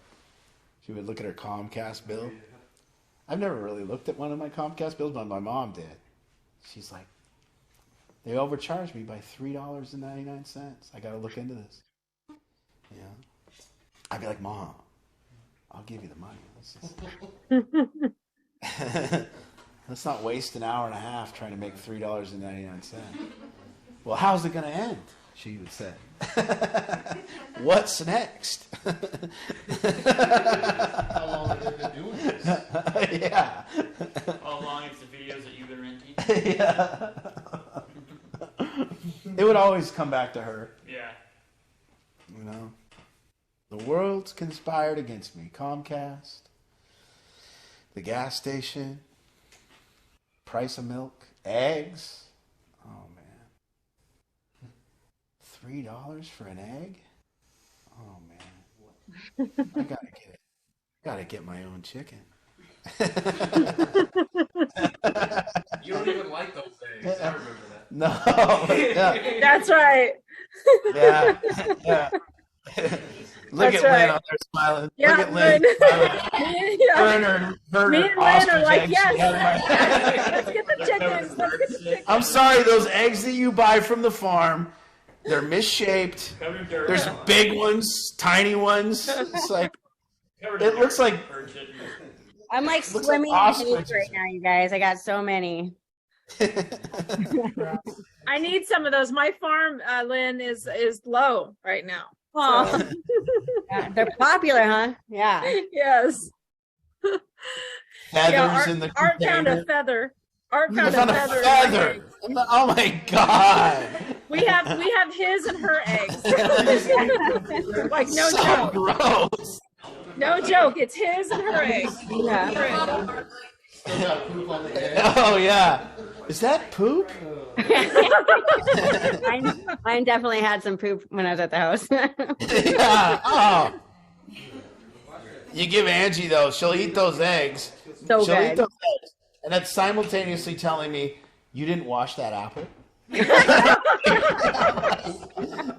She would look at her Comcast bill. I've never really looked at one of my Comcast bills, but my mom did. She's like, they overcharged me by $3.99. I got to look into this. Yeah. I'd be like, Mom, I'll give you the money. Let's not waste an hour and a half trying to make $3.99. Well, how's it going to end? She would say. What's next? How long have they been doing this? Yeah. How long it's the videos that you've been renting? Yeah. It would always come back to her. Yeah. You know? The world's conspired against me. Comcast, the gas station, price of milk, eggs. Oh, man. $3 for an egg? Oh, man. I gotta get it. Gotta get my own chicken. You don't even like those eggs. I remember that. No. Yeah. That's right. Yeah. Yeah. Look That's at right. Lynn out there smiling. Yeah, Look at Lynn Lynn. smiling. Yeah. Her Me and Lynn ostrich are like, eggs yes. she had in my- Let's get the chickens. Let's get the chickens. I'm sorry, those eggs that you buy from the farm, they're misshaped. Covered in dirt. There's big ones, tiny ones. It's like, Covered in it looks dirt like, for chickens. I'm like Looks swimming like in hate ostriches. right now, you guys. I got so many. I need some of those. My farm, Lynn, is low right now. Oh, yeah, they're popular, huh? Yeah. Yes. feathers Yeah, in the Art found a container. feather. Art I found found a a feather. feather. Oh my god. We have his and her eggs. Like no So joke. gross. No joke. It's his and her eggs. Yeah. Still got poop on the edge. Oh yeah. Is that poop? Mine definitely had some poop when I was at the house. Yeah. Oh. You give Angie those, she'll eat those eggs. So She'll eat good. those eggs. And that's simultaneously telling me, you didn't wash that apple?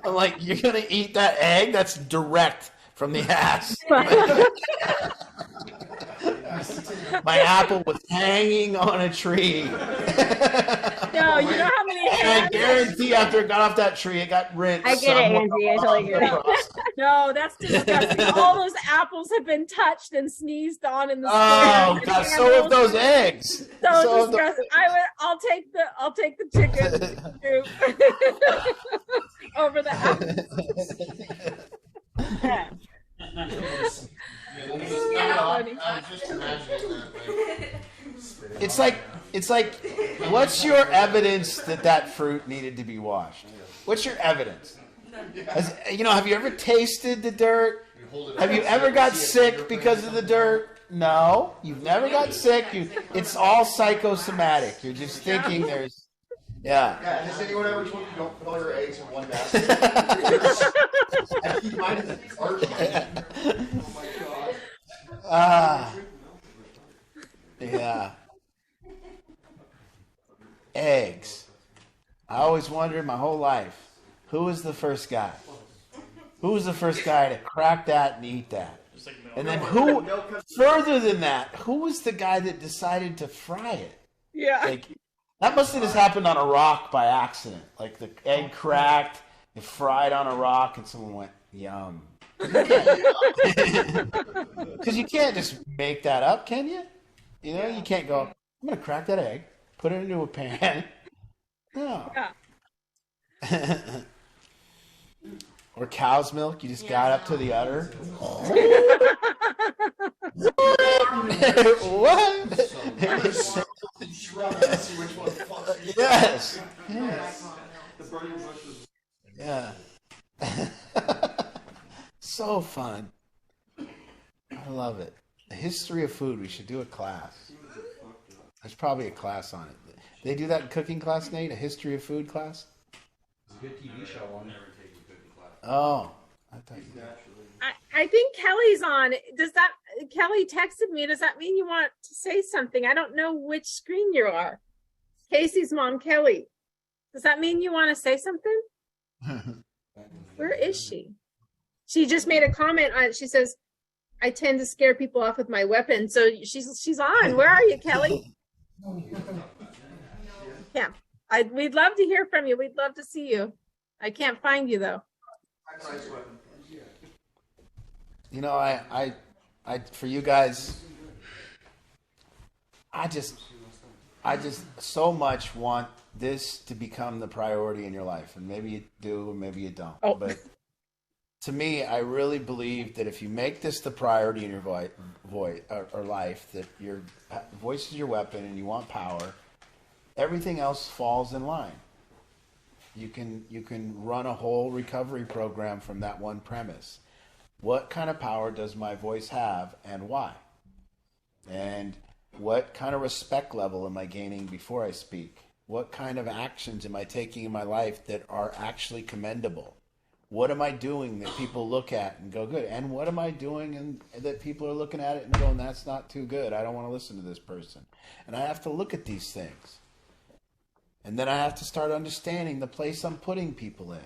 I'm like, you're going to eat that egg? That's direct from the ass. My apple was hanging on a tree. No, you know how many And I hands? guarantee after it got off that tree, it got rinsed. I get it, somewhere Angie. I totally get it. across. No, that's disgusting. All those apples have been touched and sneezed on in the Oh, store. God, so have those eggs. So have those- disgusting. I'll take the chicken soup over the apples. I'm just imagining that. It's like, what's your evidence that that fruit needed to be washed? What's your evidence? Have you ever tasted the dirt? Have you ever got sick because of the dirt? No, you've never got sick. It's all psychosomatic. You're just thinking there's, yeah. Yeah, has anyone ever told you don't put all your eggs in one basket? I keep mine in the art. Oh my god. Yeah. Eggs. I always wondered my whole life, who was the first guy? Who was the first guy to crack that and eat that? And then who, further than that, who was the guy that decided to fry it? Yeah. Like, that must have just happened on a rock by accident. Like the egg cracked, it fried on a rock, and someone went, yum. Because you can't just make that up, can you? You can't go, I'm going to crack that egg, put it into a pan. No. Yeah. Or cow's milk, you just got up to the udder. What? Yes. Yeah. So fun. I love it. The history of food. We should do a class. There's probably a class on it. They do that in cooking class, Nate? A history of food class? It's a good TV show. I'll never take a cooking class. Oh. I thought you did. I think Kelly's on. Kelly texted me. Does that mean you want to say something? I don't know which screen you are. Casey's mom, Kelly. Does that mean you want to say something? Where is she? She just made a comment on it. She says, I tend to scare people off with my weapon. So she's on. Where are you, Kelly? Yeah. We'd love to hear from you. We'd love to see you. I can't find you though. I for you guys, I just so much want this to become the priority in your life, and maybe you do, or maybe you don't. Oh. But to me, I really believe that if you make this the priority in your or life, that your voice is your weapon, and you want power, everything else falls in line. You can run a whole recovery program from that one premise. What kind of power does my voice have, and why? And what kind of respect level am I gaining before I speak? What kind of actions am I taking in my life that are actually commendable? What am I doing that people look at and go, good? And what am I doing and that people are looking at it and going, that's not too good. I don't want to listen to this person. And I have to look at these things. And then I have to start understanding the place I'm putting people in.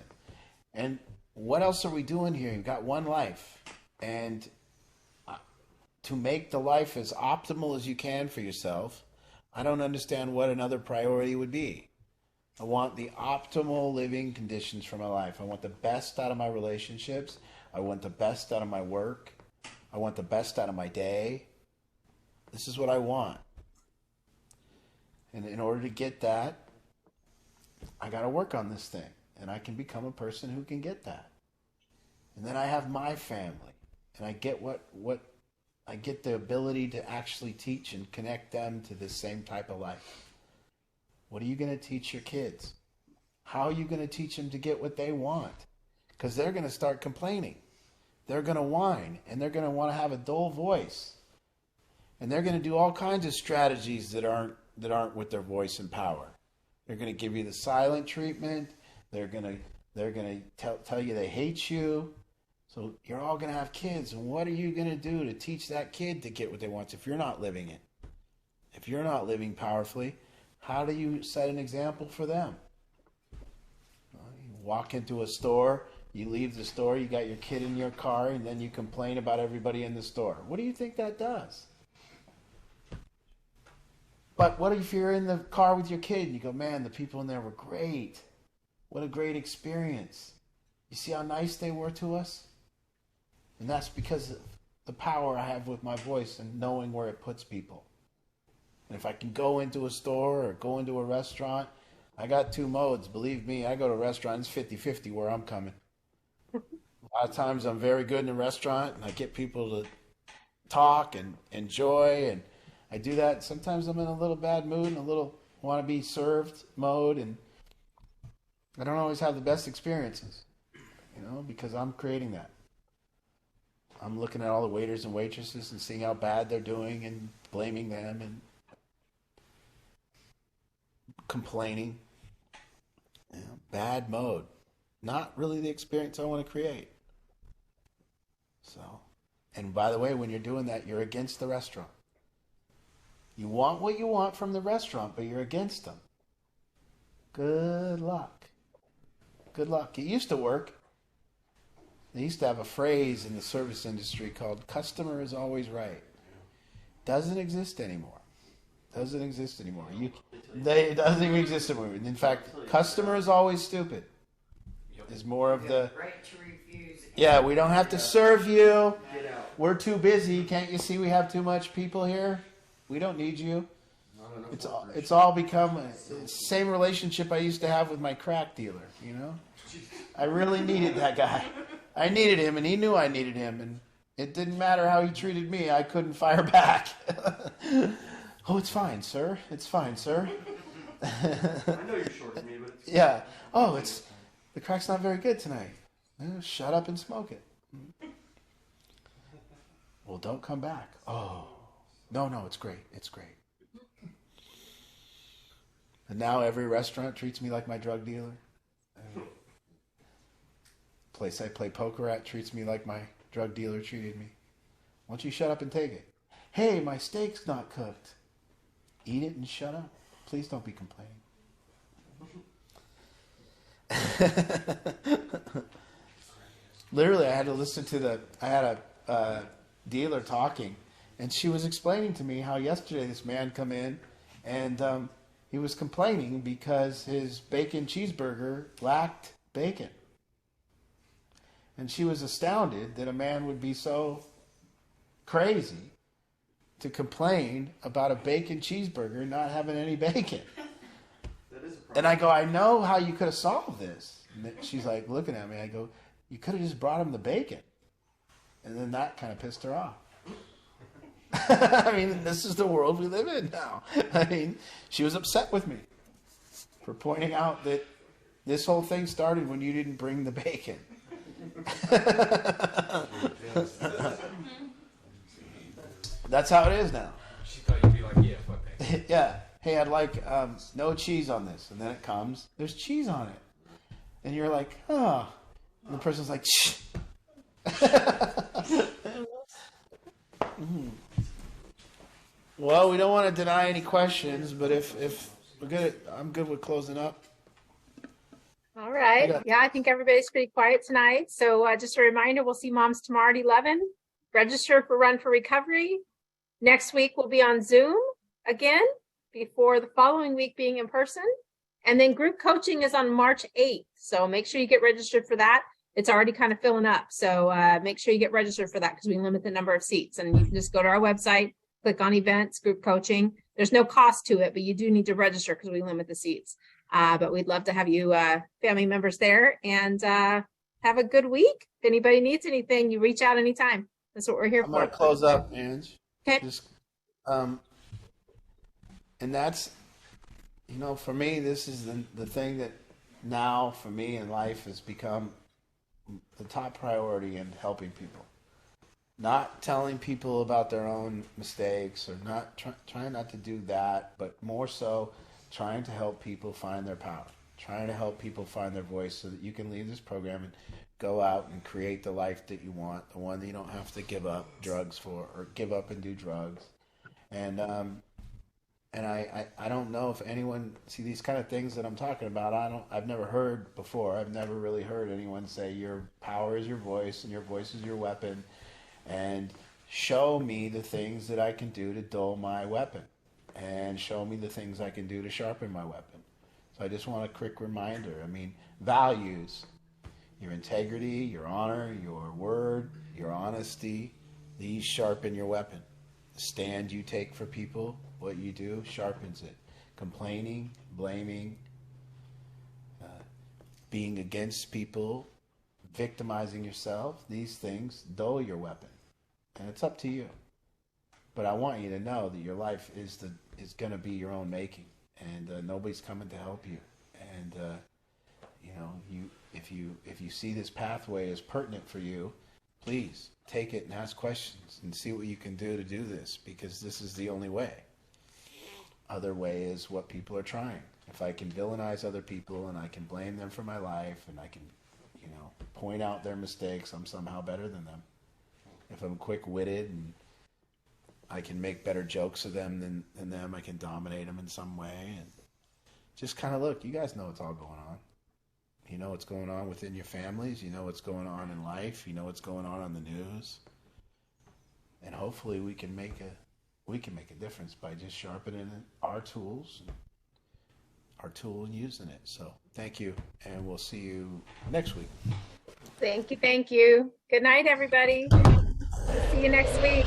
And what else are we doing here? You've got one life. And to make the life as optimal as you can for yourself, I don't understand what another priority would be. I want the optimal living conditions for my life. I want the best out of my relationships. I want the best out of my work. I want the best out of my day. This is what I want. And in order to get that, I got to work on this thing. And I can become a person who can get that. And then I have my family. And I get I get the ability to actually teach and connect them to the same type of life. What are you going to teach your kids? How are you going to teach them to get what they want? Because they're going to start complaining. They're going to whine, and they're going to want to have a dull voice. And they're going to do all kinds of strategies that aren't with their voice and power. They're going to give you the silent treatment. They're going to tell you they hate you. So you're all going to have kids, and what are you going to do to teach that kid to get what they want if you're not living it? If you're not living powerfully, how do you set an example for them? Well, you walk into a store, you leave the store, you got your kid in your car, and then you complain about everybody in the store. What do you think that does? But what if you're in the car with your kid and you go, man, the people in there were great. What a great experience. You see how nice they were to us? And that's because of the power I have with my voice and knowing where it puts people. And if I can go into a store or go into a restaurant, I got two modes. Believe me, I go to a restaurant, it's 50-50 where I'm coming. A lot of times I'm very good in a restaurant and I get people to talk and enjoy, and I do that. Sometimes I'm in a little bad mood and a little want to be served mode, and I don't always have the best experiences, because I'm creating that. I'm looking at all the waiters and waitresses and seeing how bad they're doing and blaming them and complaining. Bad mode. Not really the experience I want to create. So, and by the way, when you're doing that, you're against the restaurant. You want what you want from the restaurant, but you're against them. Good luck. Good luck. It used to work. They used to have a phrase in the service industry called "customer is always right." Doesn't exist anymore. It doesn't even exist anymore. In fact, customer is always stupid. Is more of the right to refuse. Yeah, we don't have to serve you. We're too busy. Can't you see we have too much people here? We don't need you. It's all become the same relationship I used to have with my crack dealer, I really needed that guy. I needed him, and he knew I needed him, and it didn't matter how he treated me. I couldn't fire back. Oh, it's fine, sir. It's fine, sir. I know you're short of me, but it's yeah. Oh, the crack's not very good tonight. Shut up and smoke it. Well, don't come back. Oh, no, it's great. It's great. And now every restaurant treats me like my drug dealer. Place I play poker at treats me like my drug dealer treated me. Why don't you shut up and take it? Hey, my steak's not cooked. Eat it and shut up. Please don't be complaining. Literally, I had to listen to I had a dealer talking, and she was explaining to me how yesterday this man come in, and he was complaining because his bacon cheeseburger lacked bacon. And she was astounded that a man would be so crazy to complain about a bacon cheeseburger not having any bacon. And I go, I know how you could have solved this. And she's like looking at me. I go, you could have just brought him the bacon. And then that kind of pissed her off. I mean, this is the world we live in now. I mean, she was upset with me for pointing out that this whole thing started when you didn't bring the bacon. That's how it is now. she thought you'd be like, yeah, fuck that. Yeah. Hey, I'd like no cheese on this. And then it comes, there's cheese on it. And you're like, oh. And the person's like, shh. Well, we don't want to deny any questions, but if we're good, I'm good with closing up. All right. Yeah, I think everybody's pretty quiet tonight. So just a reminder, we'll see moms tomorrow at 11. Register for Run for Recovery. Next week we'll be on Zoom again, before the following week being in person. And then group coaching is on March 8th. So make sure you get registered for that. It's already kind of filling up. So make sure you get registered for that, because we limit the number of seats. And you can just go to our website, click on events, group coaching. There's no cost to it, but you do need to register because we limit the seats. But we'd love to have you family members there, and have a good week. If anybody needs anything, you reach out anytime. That's what we're here I'm for. going to close up, Ange. Okay. Just, and that's you know, for me, this is the thing that now for me in life has become the top priority in helping people. Not telling people about their own mistakes or not trying not to do that, but more so trying to help people find their power, trying to help people find their voice so that you can leave this program and go out and create the life that you want, the one that you don't have to give up drugs for or give up and do drugs. And I don't know if anyone see these kind of things that I'm talking about. I've never heard before. I've never really heard anyone say your power is your voice and your voice is your weapon, and show me the things that I can do to dull my weapon, and show me the things I can do to sharpen my weapon. So I just want a quick reminder. I mean, values, your integrity, your honor, your word, your honesty, these sharpen your weapon. The stand you take for people, what you do, sharpens it. Complaining, blaming, being against people, victimizing yourself, these things dull your weapon. And it's up to you. But I want you to know that your life is going to be your own making, and nobody's coming to help you. And you know, if you see this pathway as pertinent for you, please take it and ask questions and see what you can do to do this, because this is the only way. Other way is what people are trying. If I can villainize other people and I can blame them for my life and I can, you know, point out their mistakes, I'm somehow better than them. If I'm quick-witted and I can make better jokes of them than them, I can dominate them in some way. And just kind of look, you guys know what's all going on. You know what's going on within your families. You know what's going on in life. You know what's going on the news. And hopefully we can make a difference by just sharpening our tools, our tool, and using it. So thank you, and we'll see you next week. Thank you. Good night, everybody. See you next week.